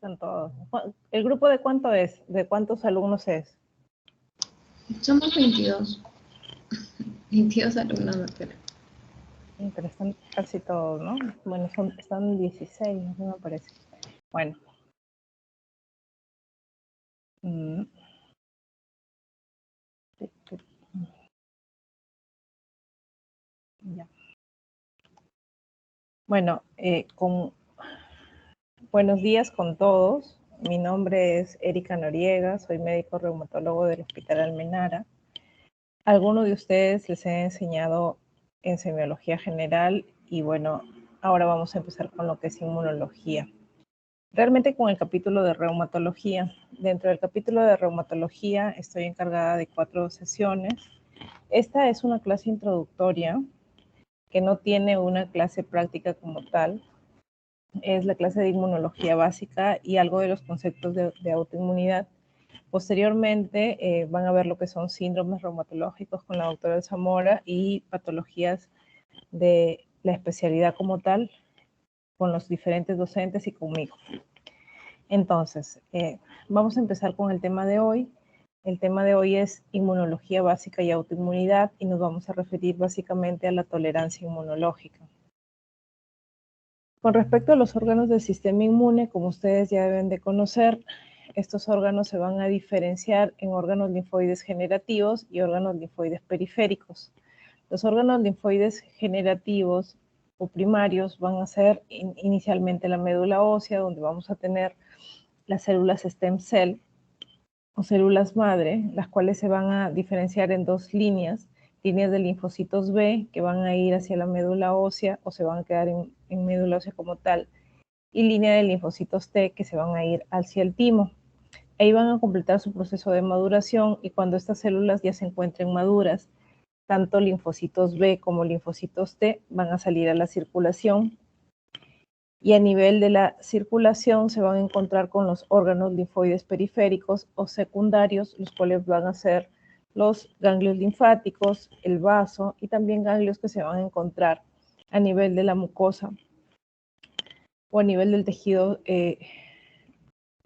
Están todos. ¿El grupo de cuánto es? ¿De cuántos alumnos es? Somos 22. 22 alumnos, doctora. Pero están casi todos, ¿no? Bueno, están 16, no me parece. Bueno. Ya. Bueno, buenos días con todos. Mi nombre es Erika Noriega, soy médico reumatólogo del Hospital Almenara. Algunos de ustedes les he enseñado en semiología general y bueno, ahora vamos a empezar con lo que es inmunología. Realmente con el capítulo de reumatología. Dentro del capítulo de reumatología estoy encargada de 4 sesiones. Esta es una clase introductoria que no tiene una clase práctica como tal. Es la clase de inmunología básica y algo de los conceptos de autoinmunidad. Posteriormente van a ver lo que son síndromes reumatológicos con la doctora Zamora y patologías de la especialidad como tal con los diferentes docentes y conmigo. Entonces, vamos a empezar con el tema de hoy. El tema de hoy es inmunología básica y autoinmunidad y nos vamos a referir básicamente a la tolerancia inmunológica. Con respecto a los órganos del sistema inmune, como ustedes ya deben de conocer, estos órganos se van a diferenciar en órganos linfoides generativos y órganos linfoides periféricos. Los órganos linfoides generativos o primarios van a ser inicialmente la médula ósea, donde vamos a tener las células stem cell o células madre, las cuales se van a diferenciar en 2 líneas de linfocitos B que van a ir hacia la médula ósea o se van a quedar en médula ósea como tal, y línea de linfocitos T que se van a ir hacia el timo. Ahí van a completar su proceso de maduración y cuando estas células ya se encuentren maduras, tanto linfocitos B como linfocitos T van a salir a la circulación. Y a nivel de la circulación se van a encontrar con los órganos linfoides periféricos o secundarios, los cuales van a ser los ganglios linfáticos, el vaso y también ganglios que se van a encontrar a nivel de la mucosa o a nivel del tejido que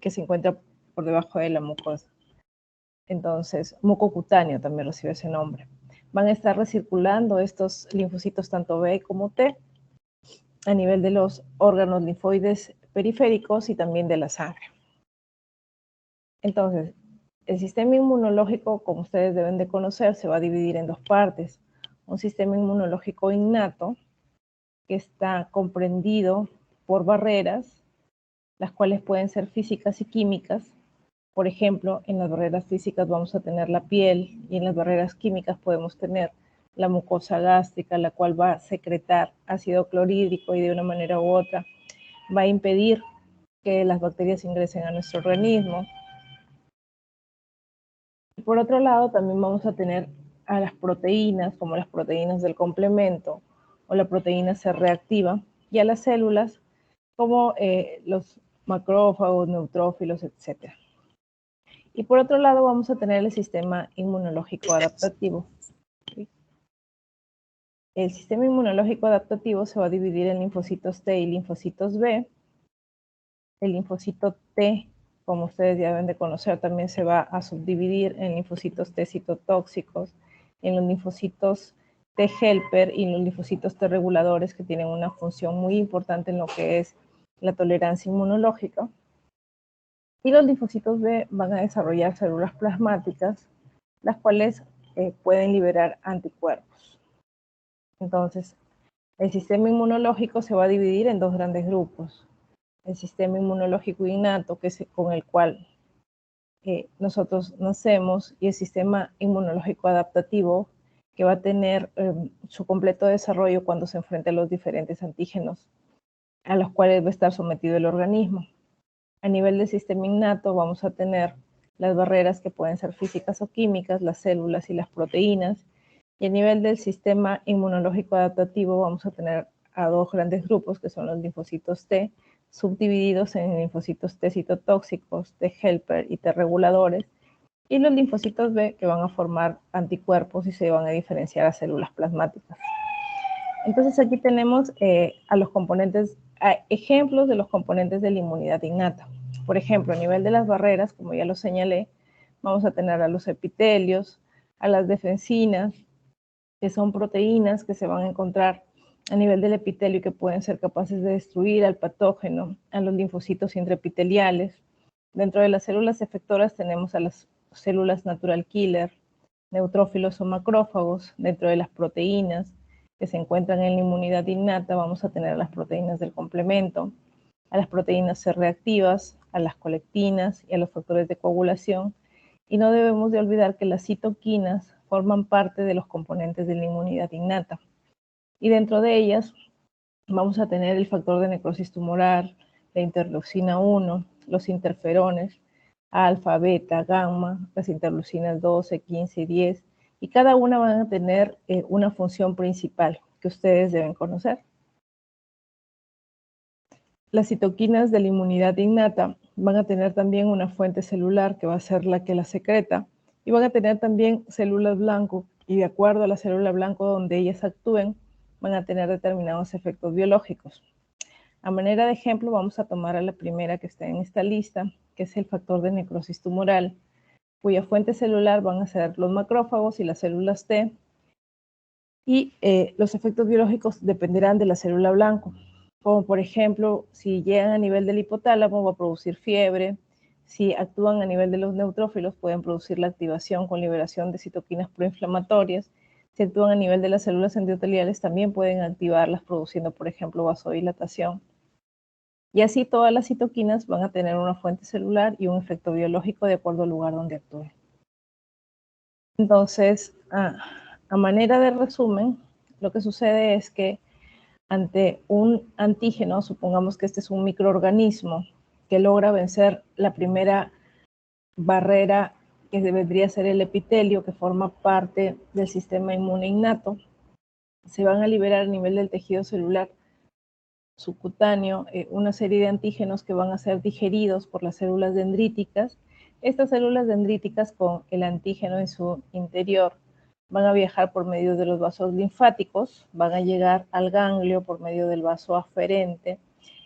se encuentra por debajo de la mucosa. Entonces, mucocutáneo también recibe ese nombre. Van a estar recirculando estos linfocitos tanto B como T a nivel de los órganos linfoides periféricos y también de la sangre. Entonces, el sistema inmunológico, como ustedes deben de conocer, se va a dividir en 2 partes. Un sistema inmunológico innato, que está comprendido por barreras, las cuales pueden ser físicas y químicas. Por ejemplo, en las barreras físicas vamos a tener la piel y en las barreras químicas podemos tener la mucosa gástrica, la cual va a secretar ácido clorhídrico y de una manera u otra va a impedir que las bacterias ingresen a nuestro organismo. Y por otro lado, también vamos a tener a las proteínas, como las proteínas del complemento o la proteína C reactiva, y a las células, como los macrófagos, neutrófilos, etc. Y por otro lado, vamos a tener el sistema inmunológico adaptativo. El sistema inmunológico adaptativo se va a dividir en linfocitos T y linfocitos B. El linfocito T, como ustedes ya deben de conocer, también se va a subdividir en linfocitos T citotóxicos, en los linfocitos T helper y en los linfocitos T reguladores, que tienen una función muy importante en lo que es la tolerancia inmunológica. Y los linfocitos B van a desarrollar células plasmáticas, las cuales pueden liberar anticuerpos. Entonces, el sistema inmunológico se va a dividir en 2 grandes grupos. El sistema inmunológico innato, que es con el cual nosotros nacemos, y el sistema inmunológico adaptativo, que va a tener su completo desarrollo cuando se enfrente a los diferentes antígenos a los cuales va a estar sometido el organismo. A nivel del sistema innato vamos a tener las barreras que pueden ser físicas o químicas, las células y las proteínas, y a nivel del sistema inmunológico adaptativo vamos a tener a 2 grandes grupos, que son los linfocitos T, subdivididos en linfocitos T citotóxicos, T helper y T reguladores, y los linfocitos B, que van a formar anticuerpos y se van a diferenciar a células plasmáticas. Entonces aquí tenemos a los componentes, ejemplos de los componentes de la inmunidad innata. Por ejemplo, a nivel de las barreras, como ya lo señalé, vamos a tener a los epitelios, a las defensinas, que son proteínas que se van a encontrar a nivel del epitelio y que pueden ser capaces de destruir al patógeno, a los linfocitos intraepiteliales. Dentro de las células efectoras tenemos a las células natural killer, neutrófilos o macrófagos. Dentro de las proteínas que se encuentran en la inmunidad innata vamos a tener a las proteínas del complemento, a las proteínas C reactivas, a las colectinas y a los factores de coagulación. Y no debemos de olvidar que las citoquinas forman parte de los componentes de la inmunidad innata. Y dentro de ellas vamos a tener el factor de necrosis tumoral, la interleucina 1, los interferones, alfa, beta, gamma, las interleucinas 12, 15 y 10, y cada una van a tener una función principal que ustedes deben conocer. Las citoquinas de la inmunidad innata van a tener también una fuente celular que va a ser la que la secreta, y van a tener también células blanco, y de acuerdo a la célula blanco donde ellas actúen, van a tener determinados efectos biológicos. A manera de ejemplo, vamos a tomar a la primera que está en esta lista, que es el factor de necrosis tumoral, cuya fuente celular van a ser los macrófagos y las células T, y los efectos biológicos dependerán de la célula blanco, como por ejemplo, si llegan a nivel del hipotálamo va a producir fiebre, si actúan a nivel de los neutrófilos pueden producir la activación con liberación de citoquinas proinflamatorias, si actúan a nivel de las células endoteliales también pueden activarlas produciendo por ejemplo vasodilatación. Y así todas las citoquinas van a tener una fuente celular y un efecto biológico de acuerdo al lugar donde actúen. Entonces, a manera de resumen, lo que sucede es que ante un antígeno, supongamos que este es un microorganismo que logra vencer la primera barrera que debería ser el epitelio, que forma parte del sistema inmune innato, se van a liberar a nivel del tejido celular subcutáneo una serie de antígenos que van a ser digeridos por las células dendríticas. Estas células dendríticas con el antígeno en su interior van a viajar por medio de los vasos linfáticos, van a llegar al ganglio por medio del vaso aferente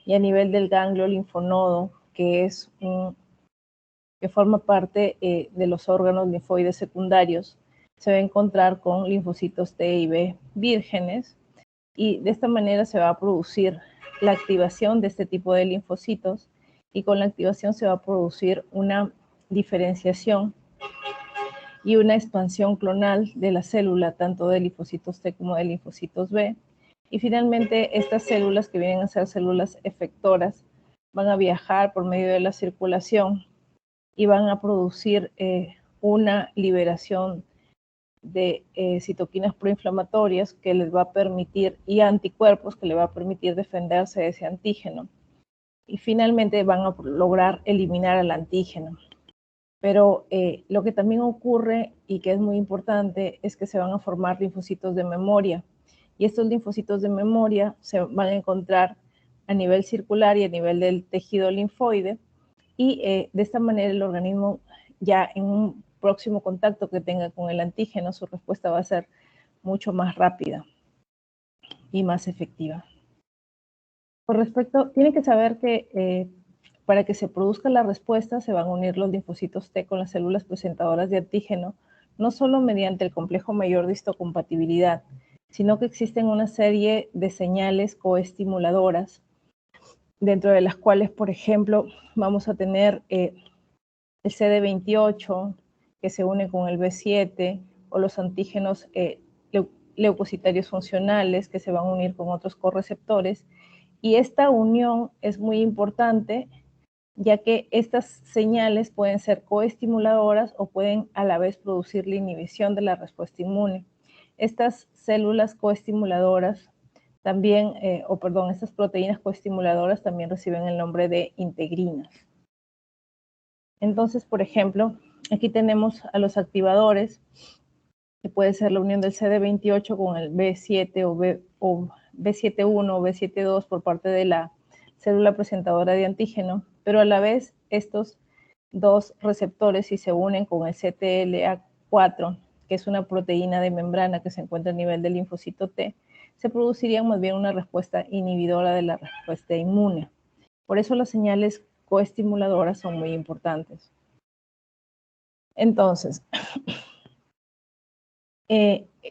y a nivel del ganglio linfonodo, que forma parte de los órganos linfoides secundarios, se va a encontrar con linfocitos T y B vírgenes, y de esta manera se va a producir la activación de este tipo de linfocitos, y con la activación se va a producir una diferenciación y una expansión clonal de la célula, tanto de linfocitos T como de linfocitos B. Y finalmente estas células, que vienen a ser células efectoras, van a viajar por medio de la circulación y van a producir una liberación de citoquinas proinflamatorias que les va a permitir, y anticuerpos que les va a permitir defenderse de ese antígeno. Y finalmente van a lograr eliminar al antígeno. Pero lo que también ocurre y que es muy importante es que se van a formar linfocitos de memoria. Y estos linfocitos de memoria se van a encontrar a nivel circular y a nivel del tejido linfoide. Y de esta manera el organismo, ya en un próximo contacto que tenga con el antígeno, su respuesta va a ser mucho más rápida y más efectiva. Por respecto, tienen que saber que para que se produzca la respuesta se van a unir los linfocitos T con las células presentadoras de antígeno, no solo mediante el complejo mayor de histocompatibilidad, sino que existen una serie de señales coestimuladoras, dentro de las cuales, por ejemplo, vamos a tener el CD28, que se une con el B7, o los antígenos leucocitarios funcionales, que se van a unir con otros correceptores. Y esta unión es muy importante, ya que estas señales pueden ser coestimuladoras o pueden a la vez producir la inhibición de la respuesta inmune. Estas células coestimuladoras también, estas proteínas coestimuladoras también reciben el nombre de integrinas. Entonces, por ejemplo, aquí tenemos a los activadores, que puede ser la unión del CD28 con el B7 o B7-1 o B7-2 por parte de la célula presentadora de antígeno, pero a la vez estos dos receptores, si se unen con el CTLA4, que es una proteína de membrana que se encuentra a nivel del linfocito T, se produciría más bien una respuesta inhibidora de la respuesta inmune. Por eso las señales coestimuladoras son muy importantes. Entonces,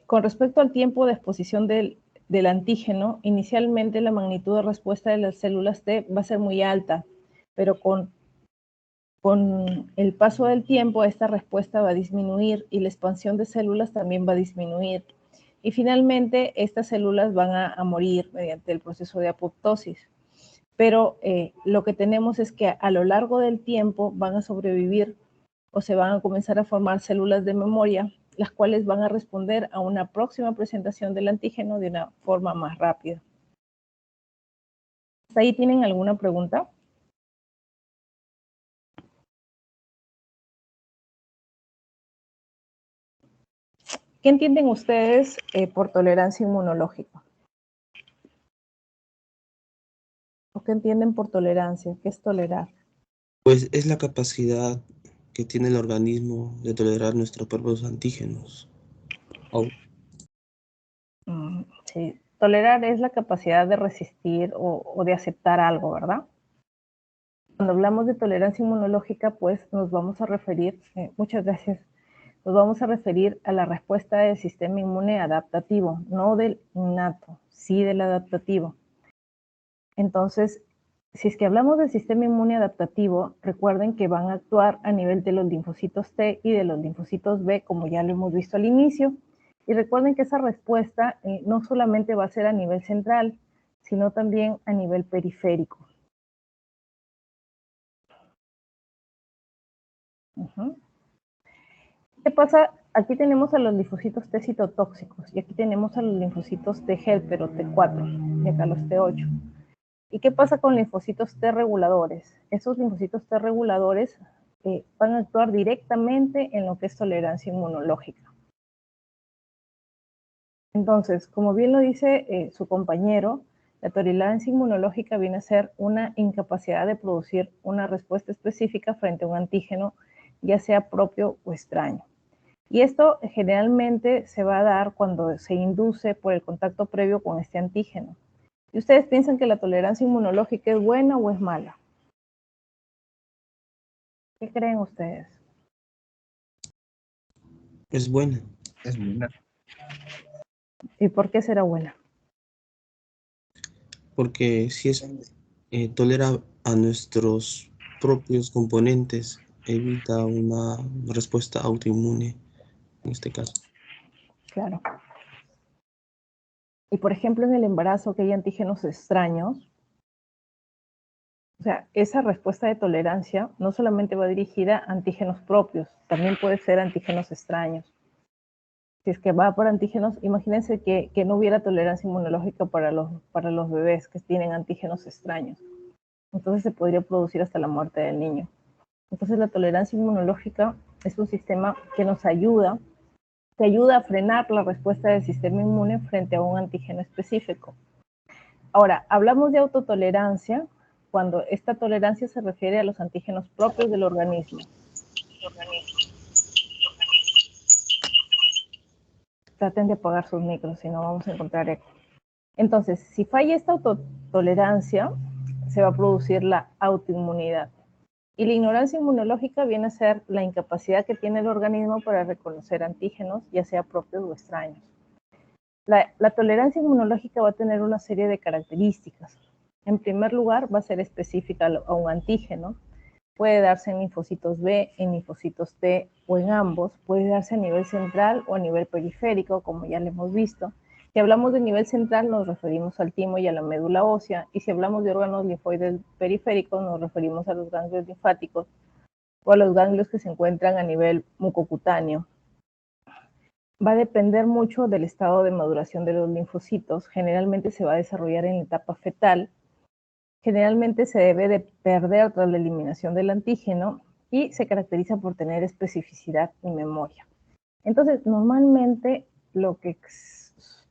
con respecto al tiempo de exposición del antígeno, inicialmente la magnitud de respuesta de las células T va a ser muy alta, pero con el paso del tiempo esta respuesta va a disminuir y la expansión de células también va a disminuir. Y finalmente estas células van a morir mediante el proceso de apoptosis. Pero lo que tenemos es que a lo largo del tiempo van a sobrevivir o se van a comenzar a formar células de memoria, las cuales van a responder a una próxima presentación del antígeno de una forma más rápida. ¿Hasta ahí tienen alguna pregunta? ¿Qué entienden ustedes por tolerancia inmunológica? ¿O qué entienden por tolerancia? ¿Qué es tolerar? Pues es la capacidad que tiene el organismo de tolerar nuestros propios antígenos. Sí, tolerar es la capacidad de resistir o de aceptar algo, ¿verdad? Cuando hablamos de tolerancia inmunológica, pues nos vamos a referir, muchas gracias, nos vamos a referir a la respuesta del sistema inmune adaptativo, no del innato, sí del adaptativo. Entonces, si es que hablamos del sistema inmune adaptativo, recuerden que van a actuar a nivel de los linfocitos T y de los linfocitos B, como ya lo hemos visto al inicio. Y recuerden que esa respuesta no solamente va a ser a nivel central, sino también a nivel periférico. ¿Qué pasa? Aquí tenemos a los linfocitos T citotóxicos y aquí tenemos a los linfocitos T helper o T4 y acá los T8. ¿Y qué pasa con linfocitos T reguladores? Esos linfocitos T reguladores van a actuar directamente en lo que es tolerancia inmunológica. Entonces, como bien lo dice su compañero, la tolerancia inmunológica viene a ser una incapacidad de producir una respuesta específica frente a un antígeno, ya sea propio o extraño. Y esto generalmente se va a dar cuando se induce por el contacto previo con este antígeno. ¿Y ustedes piensan que la tolerancia inmunológica es buena o es mala? ¿Qué creen ustedes? Es buena. Es buena. ¿Y por qué será buena? Porque si tolera a nuestros propios componentes, evita una respuesta autoinmune en este caso. Claro. Y por ejemplo, en el embarazo que hay antígenos extraños, o sea, esa respuesta de tolerancia no solamente va dirigida a antígenos propios, también puede ser antígenos extraños. Si es que va por antígenos, imagínense que no hubiera tolerancia inmunológica para los bebés que tienen antígenos extraños. Entonces se podría producir hasta la muerte del niño. Entonces la tolerancia inmunológica es un sistema que nos ayuda, que ayuda a frenar la respuesta del sistema inmune frente a un antígeno específico. Ahora, hablamos de autotolerancia cuando esta tolerancia se refiere a los antígenos propios del organismo. Traten de apagar sus micros, si no vamos a encontrar eco. Entonces, si falla esta autotolerancia, se va a producir la autoinmunidad. Y la ignorancia inmunológica viene a ser la incapacidad que tiene el organismo para reconocer antígenos, ya sea propios o extraños. La tolerancia inmunológica va a tener una serie de características. En primer lugar, va a ser específica a un antígeno. Puede darse en linfocitos B, en linfocitos T o en ambos. Puede darse a nivel central o a nivel periférico, como ya lo hemos visto. Si hablamos de nivel central, nos referimos al timo y a la médula ósea. Y si hablamos de órganos linfoides periféricos, nos referimos a los ganglios linfáticos o a los ganglios que se encuentran a nivel mucocutáneo. Va a depender mucho del estado de maduración de los linfocitos. Generalmente se va a desarrollar en la etapa fetal. Generalmente se debe de perder tras la eliminación del antígeno y se caracteriza por tener especificidad y memoria. Entonces, normalmente lo que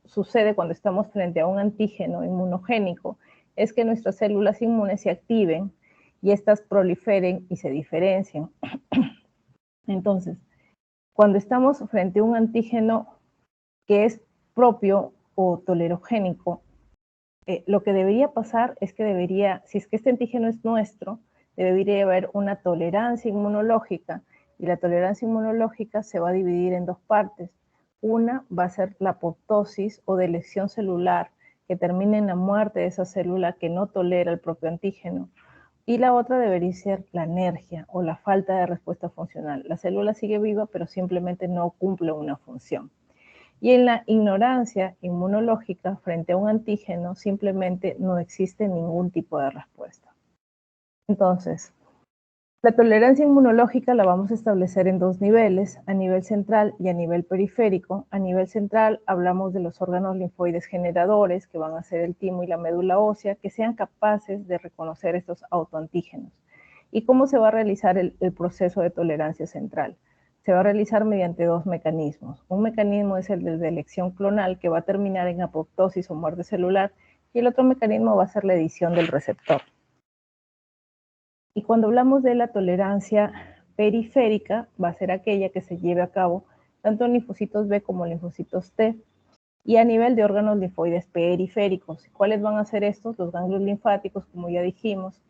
sucede cuando estamos frente a un antígeno inmunogénico es que nuestras células inmunes se activen y estas proliferen y se diferencien. Entonces, cuando estamos frente a un antígeno que es propio o tolerogénico, lo que debería pasar es que si es que este antígeno es nuestro, debería haber una tolerancia inmunológica, y la tolerancia inmunológica se va a dividir en dos partes. Una va a ser la apoptosis o delección celular, que termina en la muerte de esa célula que no tolera el propio antígeno. Y la otra debería ser la anergia o la falta de respuesta funcional. La célula sigue viva, pero simplemente no cumple una función. Y en la ignorancia inmunológica frente a un antígeno simplemente no existe ningún tipo de respuesta. Entonces, la tolerancia inmunológica la vamos a establecer en dos niveles, a nivel central y a nivel periférico. A nivel central hablamos de los órganos linfoides generadores, que van a ser el timo y la médula ósea, que sean capaces de reconocer estos autoantígenos. ¿Y cómo se va a realizar el proceso de tolerancia central? Se va a realizar mediante dos mecanismos. Un mecanismo es el de elección clonal, que va a terminar en apoptosis o muerte celular, y el otro mecanismo va a ser la edición del receptor. Y cuando hablamos de la tolerancia periférica, va a ser aquella que se lleve a cabo tanto en linfocitos B como en linfocitos T, y a nivel de órganos linfoides periféricos. ¿Cuáles van a ser estos? Los ganglios linfáticos, como ya dijimos,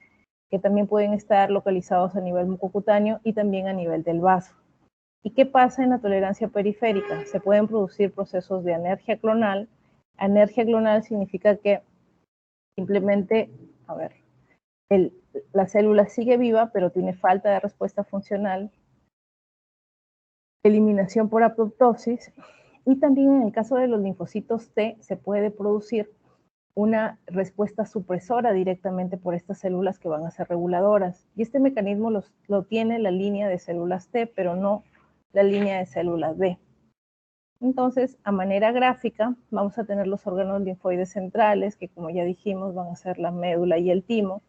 que también pueden estar localizados a nivel mucocutáneo y también a nivel del vaso. ¿Y qué pasa en la tolerancia periférica? Se pueden producir procesos de anergia clonal. Anergia clonal significa que simplemente, la célula sigue viva, pero tiene falta de respuesta funcional, eliminación por apoptosis, y también en el caso de los linfocitos T se puede producir una respuesta supresora directamente por estas células que van a ser reguladoras. Y este mecanismo lo tiene la línea de células T, pero no la línea de células B. Entonces, a manera gráfica, vamos a tener los órganos linfoides centrales, que como ya dijimos, van a ser la médula y el timo.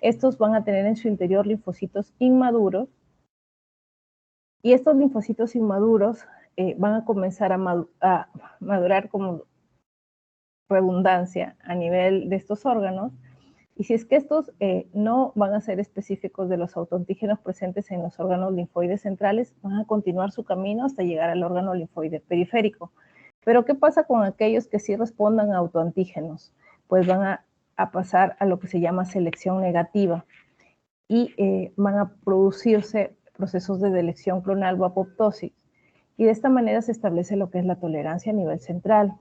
Estos van a tener en su interior linfocitos inmaduros, y estos linfocitos inmaduros van a comenzar a madurar como redundancia a nivel de estos órganos, y si es que estos no van a ser específicos de los autoantígenos presentes en los órganos linfoides centrales, van a continuar su camino hasta llegar al órgano linfoide periférico. Pero ¿qué pasa con aquellos que sí respondan a autoantígenos? Pues van a pasar a lo que se llama selección negativa, y van a producirse procesos de delección clonal o apoptosis. Y de esta manera se establece lo que es la tolerancia a nivel central.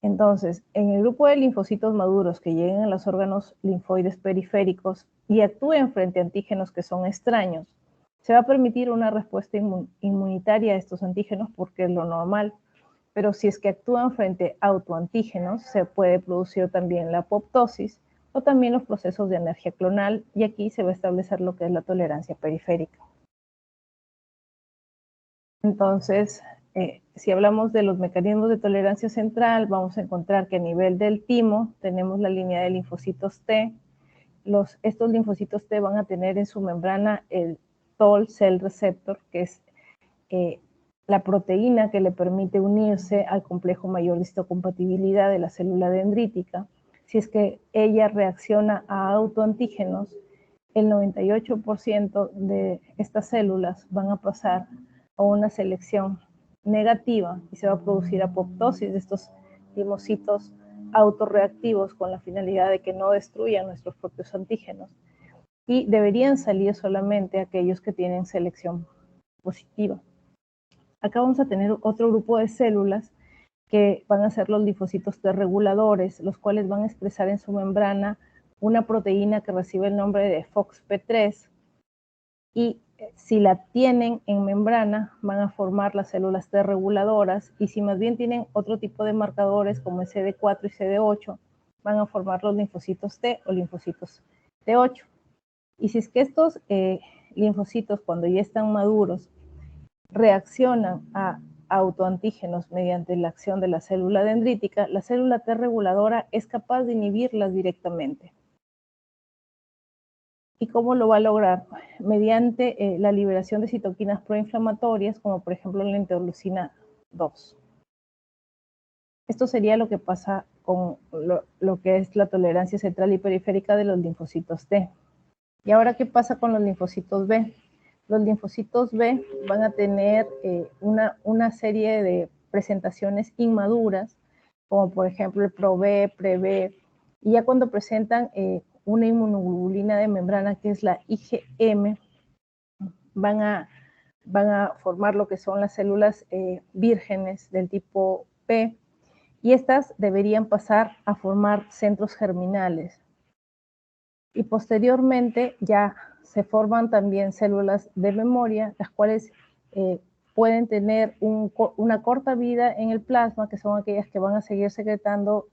Entonces, en el grupo de linfocitos maduros que lleguen a los órganos linfoides periféricos y actúen frente a antígenos que son extraños, se va a permitir una respuesta inmunitaria a estos antígenos porque es lo normal. Pero si es que actúan frente a autoantígenos, se puede producir también la apoptosis o también los procesos de anergia clonal, y aquí se va a establecer lo que es la tolerancia periférica. Entonces, si hablamos de los mecanismos de tolerancia central, vamos a encontrar que a nivel del timo tenemos la línea de linfocitos T. Estos linfocitos T van a tener en su membrana el Toll Cell Receptor, que es la proteína que le permite unirse al complejo mayor de histocompatibilidad de la célula dendrítica. Si es que ella reacciona a autoantígenos, el 98% de estas células van a pasar a una selección negativa y se va a producir apoptosis de estos limocitos autorreactivos con la finalidad de que no destruyan nuestros propios antígenos, y deberían salir solamente aquellos que tienen selección positiva. Acá vamos a tener otro grupo de células que van a ser los linfocitos T reguladores, los cuales van a expresar en su membrana una proteína que recibe el nombre de FOXP3, y si la tienen en membrana van a formar las células T reguladoras, y si más bien tienen otro tipo de marcadores como el CD4 y CD8, van a formar los linfocitos T o linfocitos T8. Y si es que estos linfocitos, cuando ya están maduros, reaccionan a autoantígenos mediante la acción de la célula dendrítica, la célula T reguladora es capaz de inhibirlas directamente. ¿Y cómo lo va a lograr? Mediante la liberación de citoquinas proinflamatorias, como por ejemplo la interleucina 2. Esto sería lo que pasa con lo que es la tolerancia central y periférica de los linfocitos T. ¿Y ahora qué pasa con los linfocitos B? Los linfocitos B van a tener una serie de presentaciones inmaduras, como por ejemplo el ProB, PreB, Y ya cuando presentan una inmunoglobulina de membrana, que es la IgM, van a formar lo que son las células vírgenes del tipo P, y estas deberían pasar a formar centros germinales. Y posteriormente ya se forman también células de memoria, las cuales pueden tener una corta vida en el plasma, que son aquellas que van a seguir secretando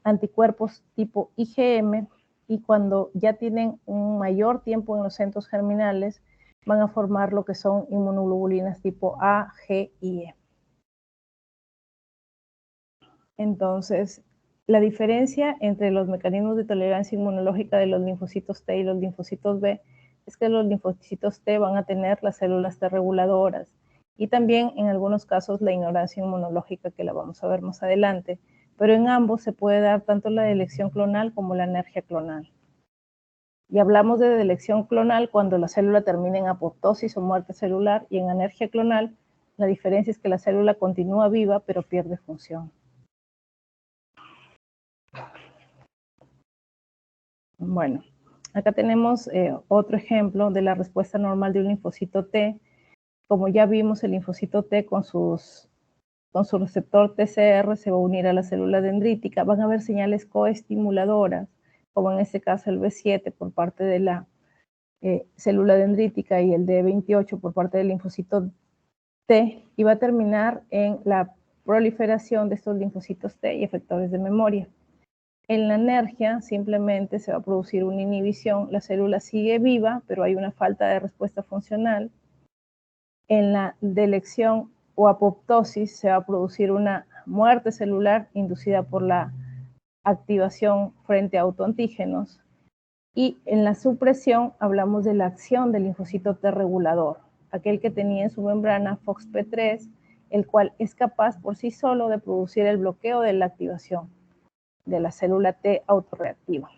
anticuerpos tipo IgM, y cuando ya tienen un mayor tiempo en los centros germinales, van a formar lo que son inmunoglobulinas tipo A, G y E. Entonces, la diferencia entre los mecanismos de tolerancia inmunológica de los linfocitos T y los linfocitos B es que los linfocitos T van a tener las células T reguladoras, y también en algunos casos la ignorancia inmunológica, que la vamos a ver más adelante, pero en ambos se puede dar tanto la delección clonal como la anergia clonal. Y hablamos de delección clonal cuando la célula termina en apoptosis o muerte celular, y en anergia clonal la diferencia es que la célula continúa viva pero pierde función. Bueno, acá tenemos otro ejemplo de la respuesta normal de un linfocito T. Como ya vimos, el linfocito T con su receptor TCR se va a unir a la célula dendrítica. Van a haber señales coestimuladoras, como en este caso el B7 por parte de la célula dendrítica y el D28 por parte del linfocito T, y va a terminar en la proliferación de estos linfocitos T y efectores de memoria. En la anergia simplemente se va a producir una inhibición, la célula sigue viva, pero hay una falta de respuesta funcional. En la delección o apoptosis se va a producir una muerte celular inducida por la activación frente a autoantígenos. Y en la supresión hablamos de la acción del linfocito T regulador, aquel que tenía en su membrana FOXP3, el cual es capaz por sí solo de producir el bloqueo de la activación de la célula T autorreactiva.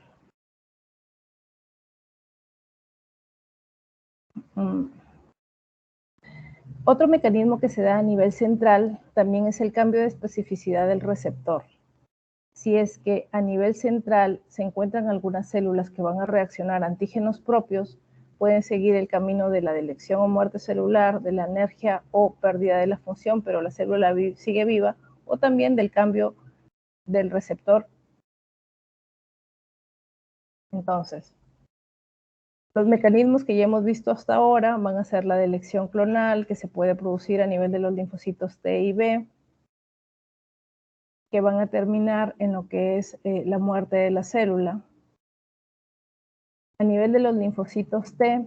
Otro mecanismo que se da a nivel central también es el cambio de especificidad del receptor. Si es que a nivel central se encuentran algunas células que van a reaccionar a antígenos propios, pueden seguir el camino de la delección o muerte celular, de la anergia o pérdida de la función, pero la célula sigue viva, o también del cambio del receptor. Entonces, los mecanismos que ya hemos visto hasta ahora van a ser la delección clonal, que se puede producir a nivel de los linfocitos T y B, que van a terminar en lo que es la muerte de la célula. A nivel de los linfocitos T,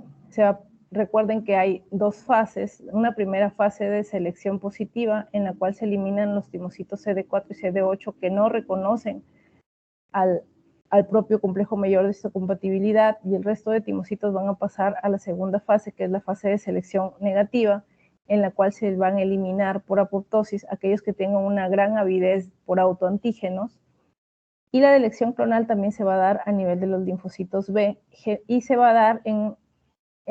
recuerden que hay dos fases. Una primera fase de selección positiva, en la cual se eliminan los timocitos CD4 y CD8 que no reconocen al propio complejo mayor de histocompatibilidad, y el resto de timocitos van a pasar a la segunda fase, que es la fase de selección negativa, en la cual se van a eliminar por apoptosis aquellos que tengan una gran avidez por autoantígenos. Y la delección clonal también se va a dar a nivel de los linfocitos B, y se va a dar en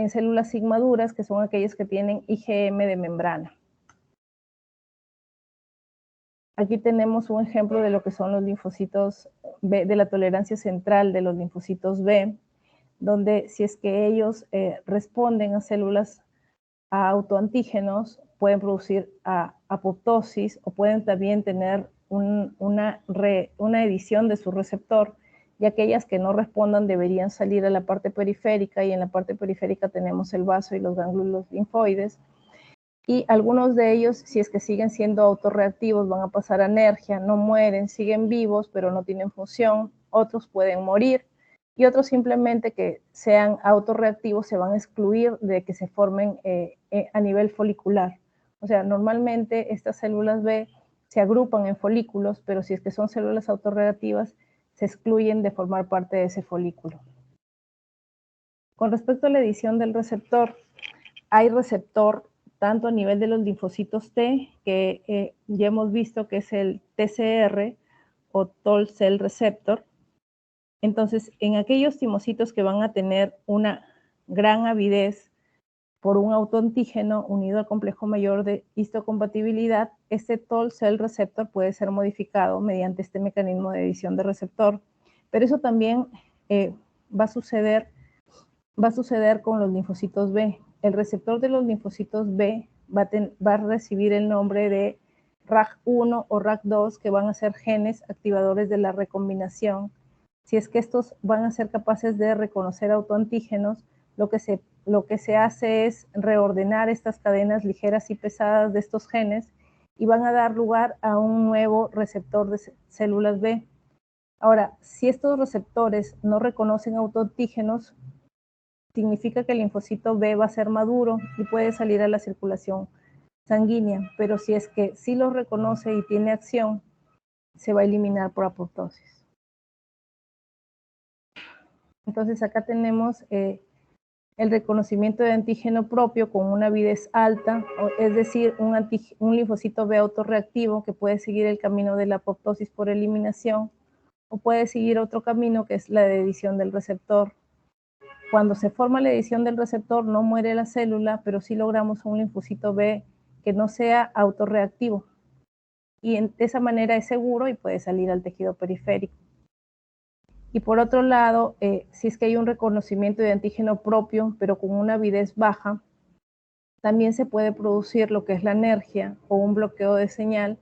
células inmaduras, que son aquellas que tienen IgM de membrana. Aquí tenemos un ejemplo de lo que son los linfocitos B, de la tolerancia central de los linfocitos B, donde si es que ellos responden a células, a autoantígenos, pueden producir apoptosis, o pueden también tener una edición de su receptor, y aquellas que no respondan deberían salir a la parte periférica, y en la parte periférica tenemos el vaso y los ganglios linfoides. Y algunos de ellos, si es que siguen siendo autorreactivos, van a pasar a anergia, no mueren, siguen vivos, pero no tienen función. Otros pueden morir, y otros simplemente que sean autorreactivos se van a excluir de que se formen a nivel folicular. O sea, normalmente estas células B se agrupan en folículos, pero si es que son células autorreactivas, se excluyen de formar parte de ese folículo. Con respecto a la edición del receptor, hay receptor tanto a nivel de los linfocitos T, que ya hemos visto que es el TCR o Toll Cell Receptor. Entonces, en aquellos timocitos que van a tener una gran avidez por un autoantígeno unido al complejo mayor de histocompatibilidad, este Toll Cell Receptor puede ser modificado mediante este mecanismo de edición de receptor. Pero eso también va a suceder con los linfocitos B. El receptor de los linfocitos B va a recibir el nombre de RAG1 o RAG2, que van a ser genes activadores de la recombinación. Si es que estos van a ser capaces de reconocer autoantígenos, lo que se hace es reordenar estas cadenas ligeras y pesadas de estos genes y van a dar lugar a un nuevo receptor de células B. Ahora, si estos receptores no reconocen autoantígenos, significa que el linfocito B va a ser maduro y puede salir a la circulación sanguínea, pero si es que sí lo reconoce y tiene acción, se va a eliminar por apoptosis. Entonces acá tenemos el reconocimiento de antígeno propio con una avidez alta, es decir, un linfocito B autorreactivo que puede seguir el camino de la apoptosis por eliminación o puede seguir otro camino que es la de edición del receptor. Cuando se forma la edición del receptor no muere la célula, pero sí logramos un linfocito B que no sea autorreactivo y de esa manera es seguro y puede salir al tejido periférico. Y por otro lado, si es que hay un reconocimiento de antígeno propio, pero con una avidez baja, también se puede producir lo que es la anergia o un bloqueo de señal,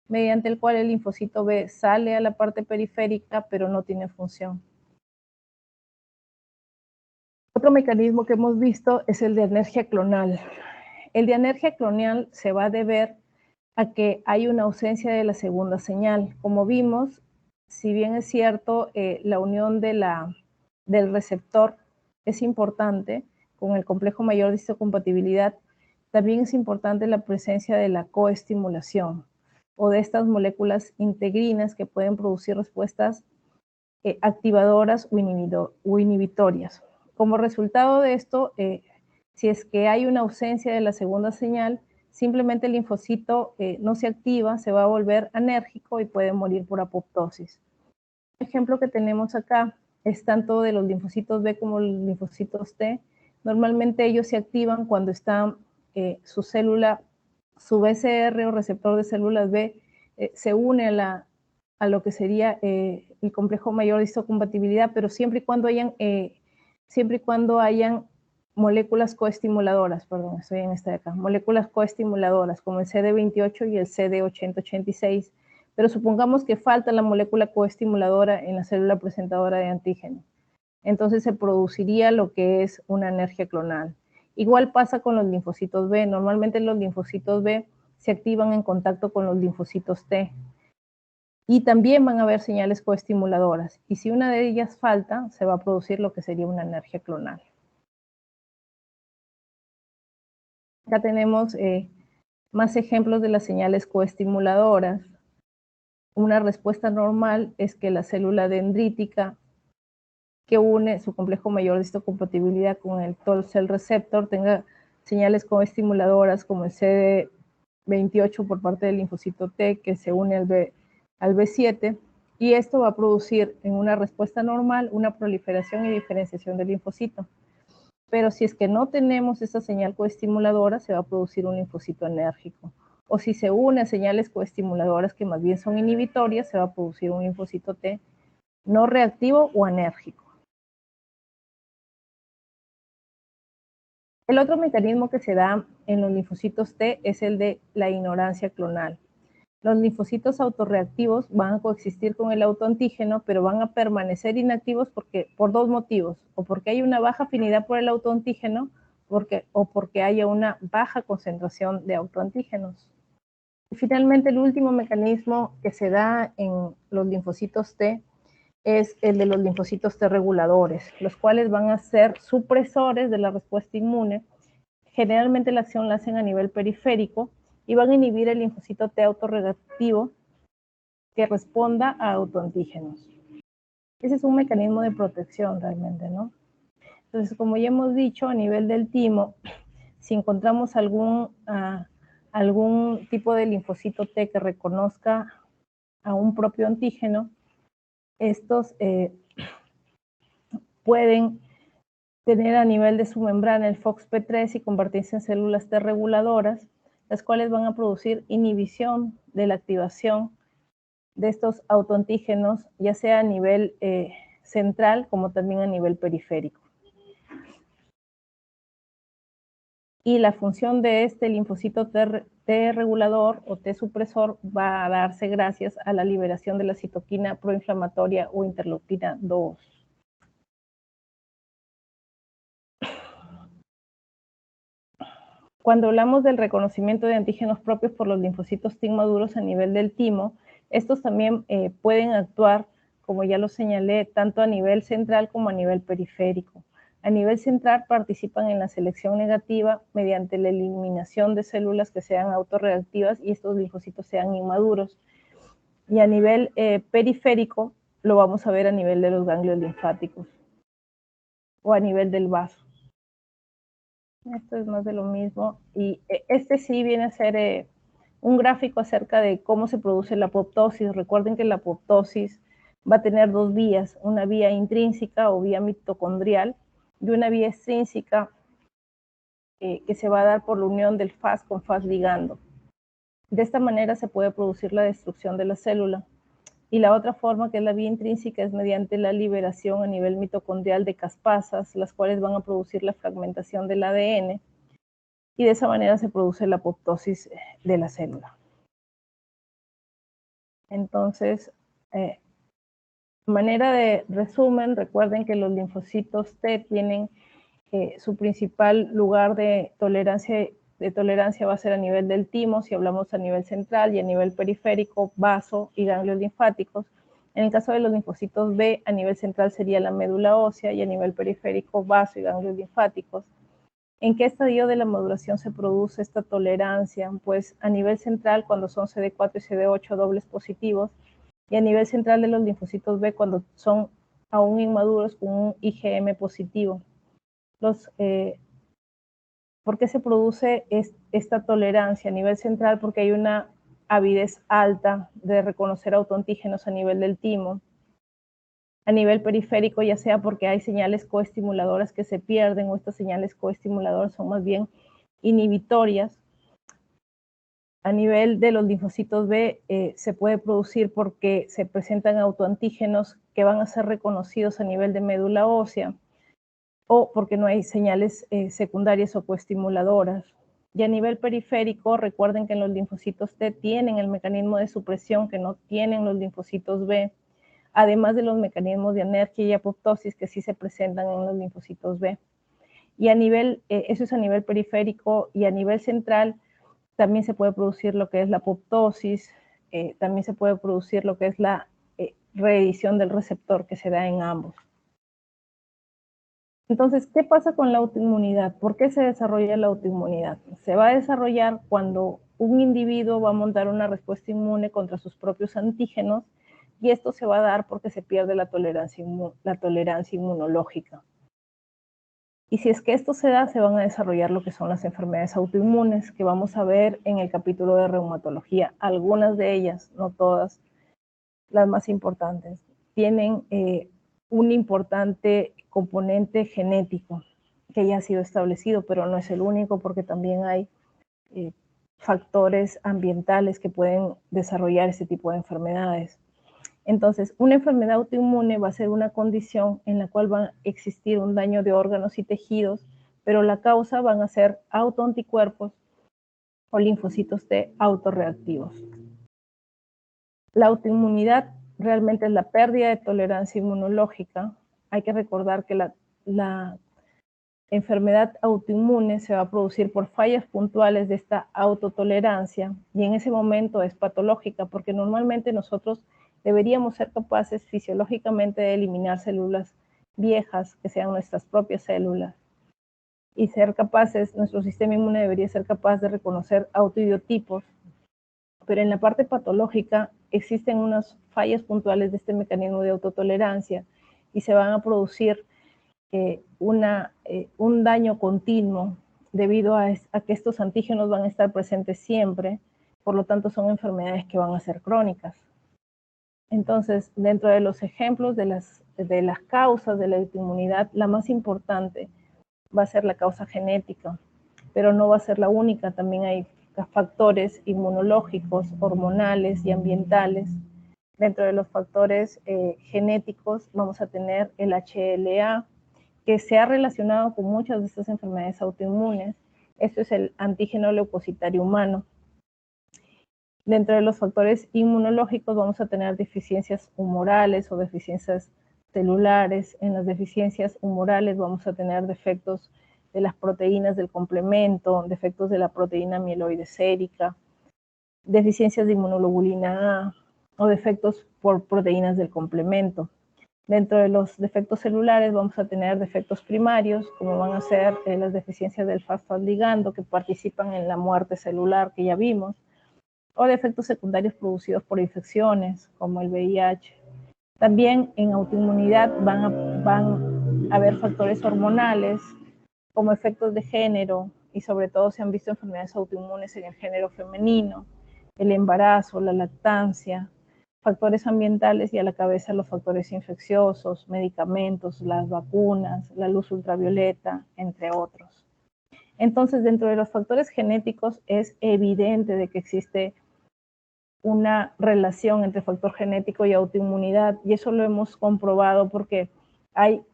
mediante el cual el linfocito B sale a la parte periférica, pero no tiene función. Otro mecanismo que hemos visto es el de anergia clonal. El de anergia clonal se va a deber a que hay una ausencia de la segunda señal. Como vimos, si bien es cierto, la unión del receptor es importante con el complejo mayor de histocompatibilidad, también es importante la presencia de la coestimulación o de estas moléculas integrinas que pueden producir respuestas activadoras o inhibitorias. Como resultado de esto, si es que hay una ausencia de la segunda señal, simplemente el linfocito no se activa, se va a volver anérgico y puede morir por apoptosis. El ejemplo que tenemos acá es tanto de los linfocitos B como los linfocitos T. Normalmente ellos se activan cuando está su célula, su BCR o receptor de células B, se une a lo que sería el complejo mayor de histocompatibilidad, pero siempre y cuando hayan moléculas coestimuladoras, perdón, estoy en esta de acá, moléculas coestimuladoras como el CD28 y el CD8086, pero supongamos que falta la molécula coestimuladora en la célula presentadora de antígeno. Entonces se produciría lo que es una anergia clonal. Igual pasa con los linfocitos B. Normalmente los linfocitos B se activan en contacto con los linfocitos T. Y también van a haber señales coestimuladoras. Y si una de ellas falta, se va a producir lo que sería una anergia clonal. Acá tenemos más ejemplos de las señales coestimuladoras. Una respuesta normal es que la célula dendrítica que une su complejo mayor de histocompatibilidad con el Toll Cell Receptor tenga señales coestimuladoras como el CD28 por parte del linfocito T que se une al B7, y esto va a producir en una respuesta normal una proliferación y diferenciación del linfocito. Pero si es que no tenemos esa señal coestimuladora, se va a producir un linfocito enérgico. O si se une a señales coestimuladoras que más bien son inhibitorias, se va a producir un linfocito T no reactivo o anérgico. El otro mecanismo que se da en los linfocitos T es el de la ignorancia clonal. Los linfocitos autorreactivos van a coexistir con el autoantígeno, pero van a permanecer inactivos por dos motivos, o porque hay una baja afinidad por el autoantígeno, o porque haya una baja concentración de autoantígenos. Y finalmente, el último mecanismo que se da en los linfocitos T es el de los linfocitos T reguladores, los cuales van a ser supresores de la respuesta inmune. Generalmente la acción la hacen a nivel periférico y van a inhibir el linfocito T autorreactivo que responda a autoantígenos. Ese es un mecanismo de protección realmente, ¿no? Entonces, como ya hemos dicho, a nivel del timo, si encontramos algún tipo de linfocito T que reconozca a un propio antígeno, estos pueden tener a nivel de su membrana el FOXP3 y convertirse en células T reguladoras, las cuales van a producir inhibición de la activación de estos autoantígenos, ya sea a nivel central como también a nivel periférico. Y la función de este linfocito T regulador o T supresor va a darse gracias a la liberación de la citoquina proinflamatoria o interleuquina 2. Cuando hablamos del reconocimiento de antígenos propios por los linfocitos T maduros a nivel del timo, estos también pueden actuar, como ya lo señalé, tanto a nivel central como a nivel periférico. A nivel central participan en la selección negativa mediante la eliminación de células que sean autorreactivas y estos linfocitos sean inmaduros. Y a nivel periférico lo vamos a ver a nivel de los ganglios linfáticos o a nivel del vaso. Esto es más de lo mismo. Y este sí viene a ser un gráfico acerca de cómo se produce la apoptosis. Recuerden que la apoptosis va a tener dos vías, una vía intrínseca o vía mitocondrial y una vía extrínseca que se va a dar por la unión del Fas con Fas ligando. De esta manera se puede producir la destrucción de la célula. Y la otra forma, que es la vía intrínseca, es mediante la liberación a nivel mitocondrial de caspasas, las cuales van a producir la fragmentación del ADN, y de esa manera se produce la apoptosis de la célula. Entonces, manera de resumen, recuerden que los linfocitos T tienen su principal lugar de tolerancia va a ser a nivel del timo, si hablamos a nivel central, y a nivel periférico, vaso y ganglios linfáticos. En el caso de los linfocitos B, a nivel central sería la médula ósea y a nivel periférico, vaso y ganglios linfáticos. ¿En qué estadio de la maduración se produce esta tolerancia? Pues a nivel central, cuando son CD4 y CD8 dobles positivos, y a nivel central de los linfocitos B, cuando son aún inmaduros con un IgM positivo. ¿Por qué se produce esta tolerancia a nivel central? Porque hay una avidez alta de reconocer autoantígenos a nivel del timo. A nivel periférico, ya sea porque hay señales coestimuladoras que se pierden, o estas señales coestimuladoras son más bien inhibitorias. A nivel de los linfocitos B se puede producir porque se presentan autoantígenos que van a ser reconocidos a nivel de médula ósea, o porque no hay señales secundarias o coestimuladoras. Y a nivel periférico, recuerden que en los linfocitos T tienen el mecanismo de supresión que no tienen los linfocitos B, además de los mecanismos de anergia y apoptosis que sí se presentan en los linfocitos B. Y a nivel, eso es a nivel periférico, y a nivel central también se puede producir lo que es la apoptosis, también se puede producir lo que es la reedición del receptor que se da en ambos. Entonces, ¿qué pasa con la autoinmunidad? ¿Por qué se desarrolla la autoinmunidad? Se va a desarrollar cuando un individuo va a montar una respuesta inmune contra sus propios antígenos, y esto se va a dar porque se pierde la tolerancia inmunológica. Y si es que esto se da, se van a desarrollar lo que son las enfermedades autoinmunes, que vamos a ver en el capítulo de reumatología. Algunas de ellas, no todas, las más importantes, tienen un importante componente genético que ya ha sido establecido, pero no es el único, porque también hay factores ambientales que pueden desarrollar este tipo de enfermedades. Entonces, una enfermedad autoinmune va a ser una condición en la cual va a existir un daño de órganos y tejidos, pero la causa van a ser autoanticuerpos o linfocitos T autorreactivos. La autoinmunidad realmente es la pérdida de tolerancia inmunológica. Hay que recordar que la enfermedad autoinmune se va a producir por fallas puntuales de esta autotolerancia, y en ese momento es patológica, porque normalmente nosotros deberíamos ser capaces fisiológicamente de eliminar células viejas, que sean nuestras propias células, y ser capaces, nuestro sistema inmune debería ser capaz de reconocer autoidiotipos, pero en la parte patológica existen unas fallas puntuales de este mecanismo de autotolerancia, y se van a producir un daño continuo debido a que estos antígenos van a estar presentes siempre, por lo tanto son enfermedades que van a ser crónicas. Entonces, dentro de los ejemplos de las causas de la autoinmunidad, la más importante va a ser la causa genética, pero no va a ser la única. También hay factores inmunológicos, hormonales y ambientales. Dentro de los factores genéticos vamos a tener el HLA, que se ha relacionado con muchas de estas enfermedades autoinmunes. Esto es el antígeno leucocitario humano. Dentro de los factores inmunológicos vamos a tener deficiencias humorales o deficiencias celulares. En las deficiencias humorales vamos a tener defectos de las proteínas del complemento, defectos de la proteína mieloide sérica, deficiencias de inmunoglobulina A o defectos por proteínas del complemento. Dentro de los defectos celulares vamos a tener defectos primarios, como van a ser las deficiencias del fosfatligando que participan en la muerte celular que ya vimos, o defectos secundarios producidos por infecciones, como el VIH. También en autoinmunidad van a haber factores hormonales, como efectos de género, y sobre todo se han visto enfermedades autoinmunes en el género femenino, el embarazo, la lactancia, factores ambientales y a la cabeza los factores infecciosos, medicamentos, las vacunas, la luz ultravioleta, entre otros. Entonces, dentro de los factores genéticos es evidente de que existe una relación entre factor genético y autoinmunidad, y eso lo hemos comprobado porque hay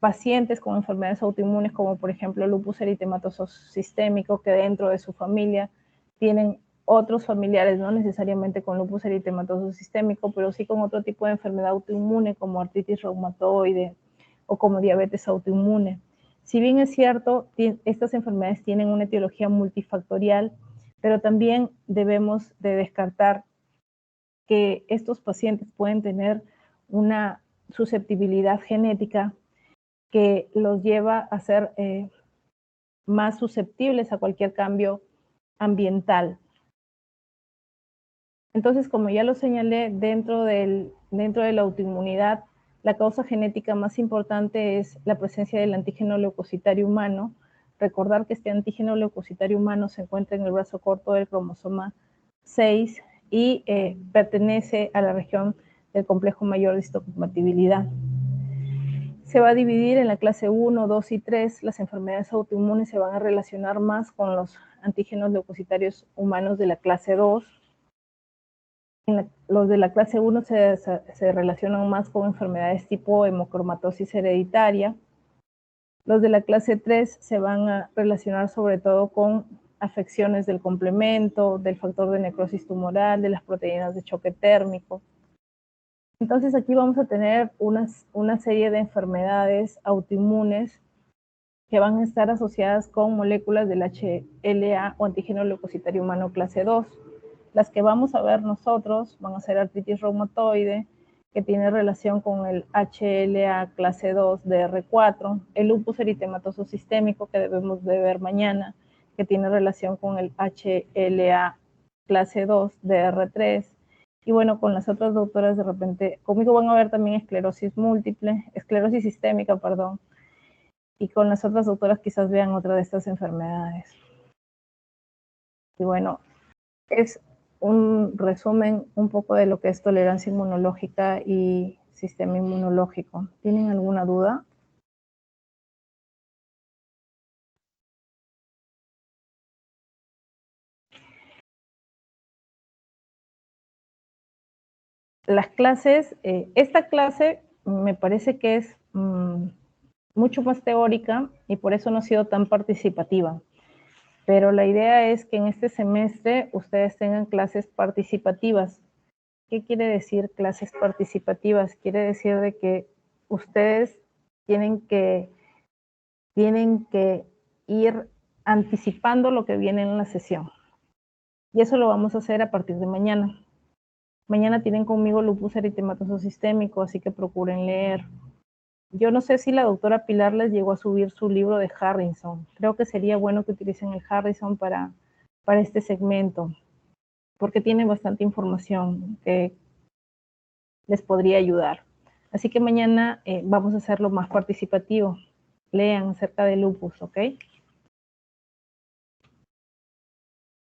pacientes con enfermedades autoinmunes como por ejemplo lupus eritematoso sistémico que dentro de su familia tienen otros familiares, no necesariamente con lupus eritematoso sistémico, pero sí con otro tipo de enfermedad autoinmune como artritis reumatoide o como diabetes autoinmune. Si bien es cierto, estas enfermedades tienen una etiología multifactorial, pero también debemos de descartar que estos pacientes pueden tener una susceptibilidad genética que los lleva a ser más susceptibles a cualquier cambio ambiental. Entonces, como ya lo señalé, dentro de la autoinmunidad, la causa genética más importante es la presencia del antígeno leucocitario humano. Recordar que este antígeno leucocitario humano se encuentra en el brazo corto del cromosoma 6 y pertenece a la región del complejo mayor de histocompatibilidad. Se va a dividir en la clase 1, 2 y 3. Las enfermedades autoinmunes se van a relacionar más con los antígenos leucocitarios humanos de la clase 2. Los de la clase 1 se relacionan más con enfermedades tipo hemocromatosis hereditaria. Los de la clase 3 se van a relacionar sobre todo con afecciones del complemento, del factor de necrosis tumoral, de las proteínas de choque térmico. Entonces aquí vamos a tener una serie de enfermedades autoinmunes que van a estar asociadas con moléculas del HLA o antígeno leucocitario humano clase 2. Las que vamos a ver nosotros van a ser artritis reumatoide, que tiene relación con el HLA clase 2 DR4, el lupus eritematoso sistémico, que debemos de ver mañana, que tiene relación con el HLA clase 2 DR3, y bueno, con las otras doctoras de repente, conmigo van a ver también esclerosis sistémica, perdón, y con las otras doctoras quizás vean otra de estas enfermedades. Y bueno, es un resumen un poco de lo que es tolerancia inmunológica y sistema inmunológico. ¿Tienen alguna duda? Las clases, esta clase me parece que es mucho más teórica y por eso no ha sido tan participativa. Pero la idea es que en este semestre ustedes tengan clases participativas. ¿Qué quiere decir clases participativas? Quiere decir de que ustedes tienen que ir anticipando lo que viene en la sesión. Y eso lo vamos a hacer a partir de mañana. Mañana tienen conmigo lupus eritematoso sistémico, así que procuren leer. Yo no sé si la doctora Pilar les llegó a subir su libro de Harrison. Creo que sería bueno que utilicen el Harrison para este segmento, porque tiene bastante información que les podría ayudar. Así que mañana vamos a hacerlo más participativo. Lean acerca de lupus, ¿ok?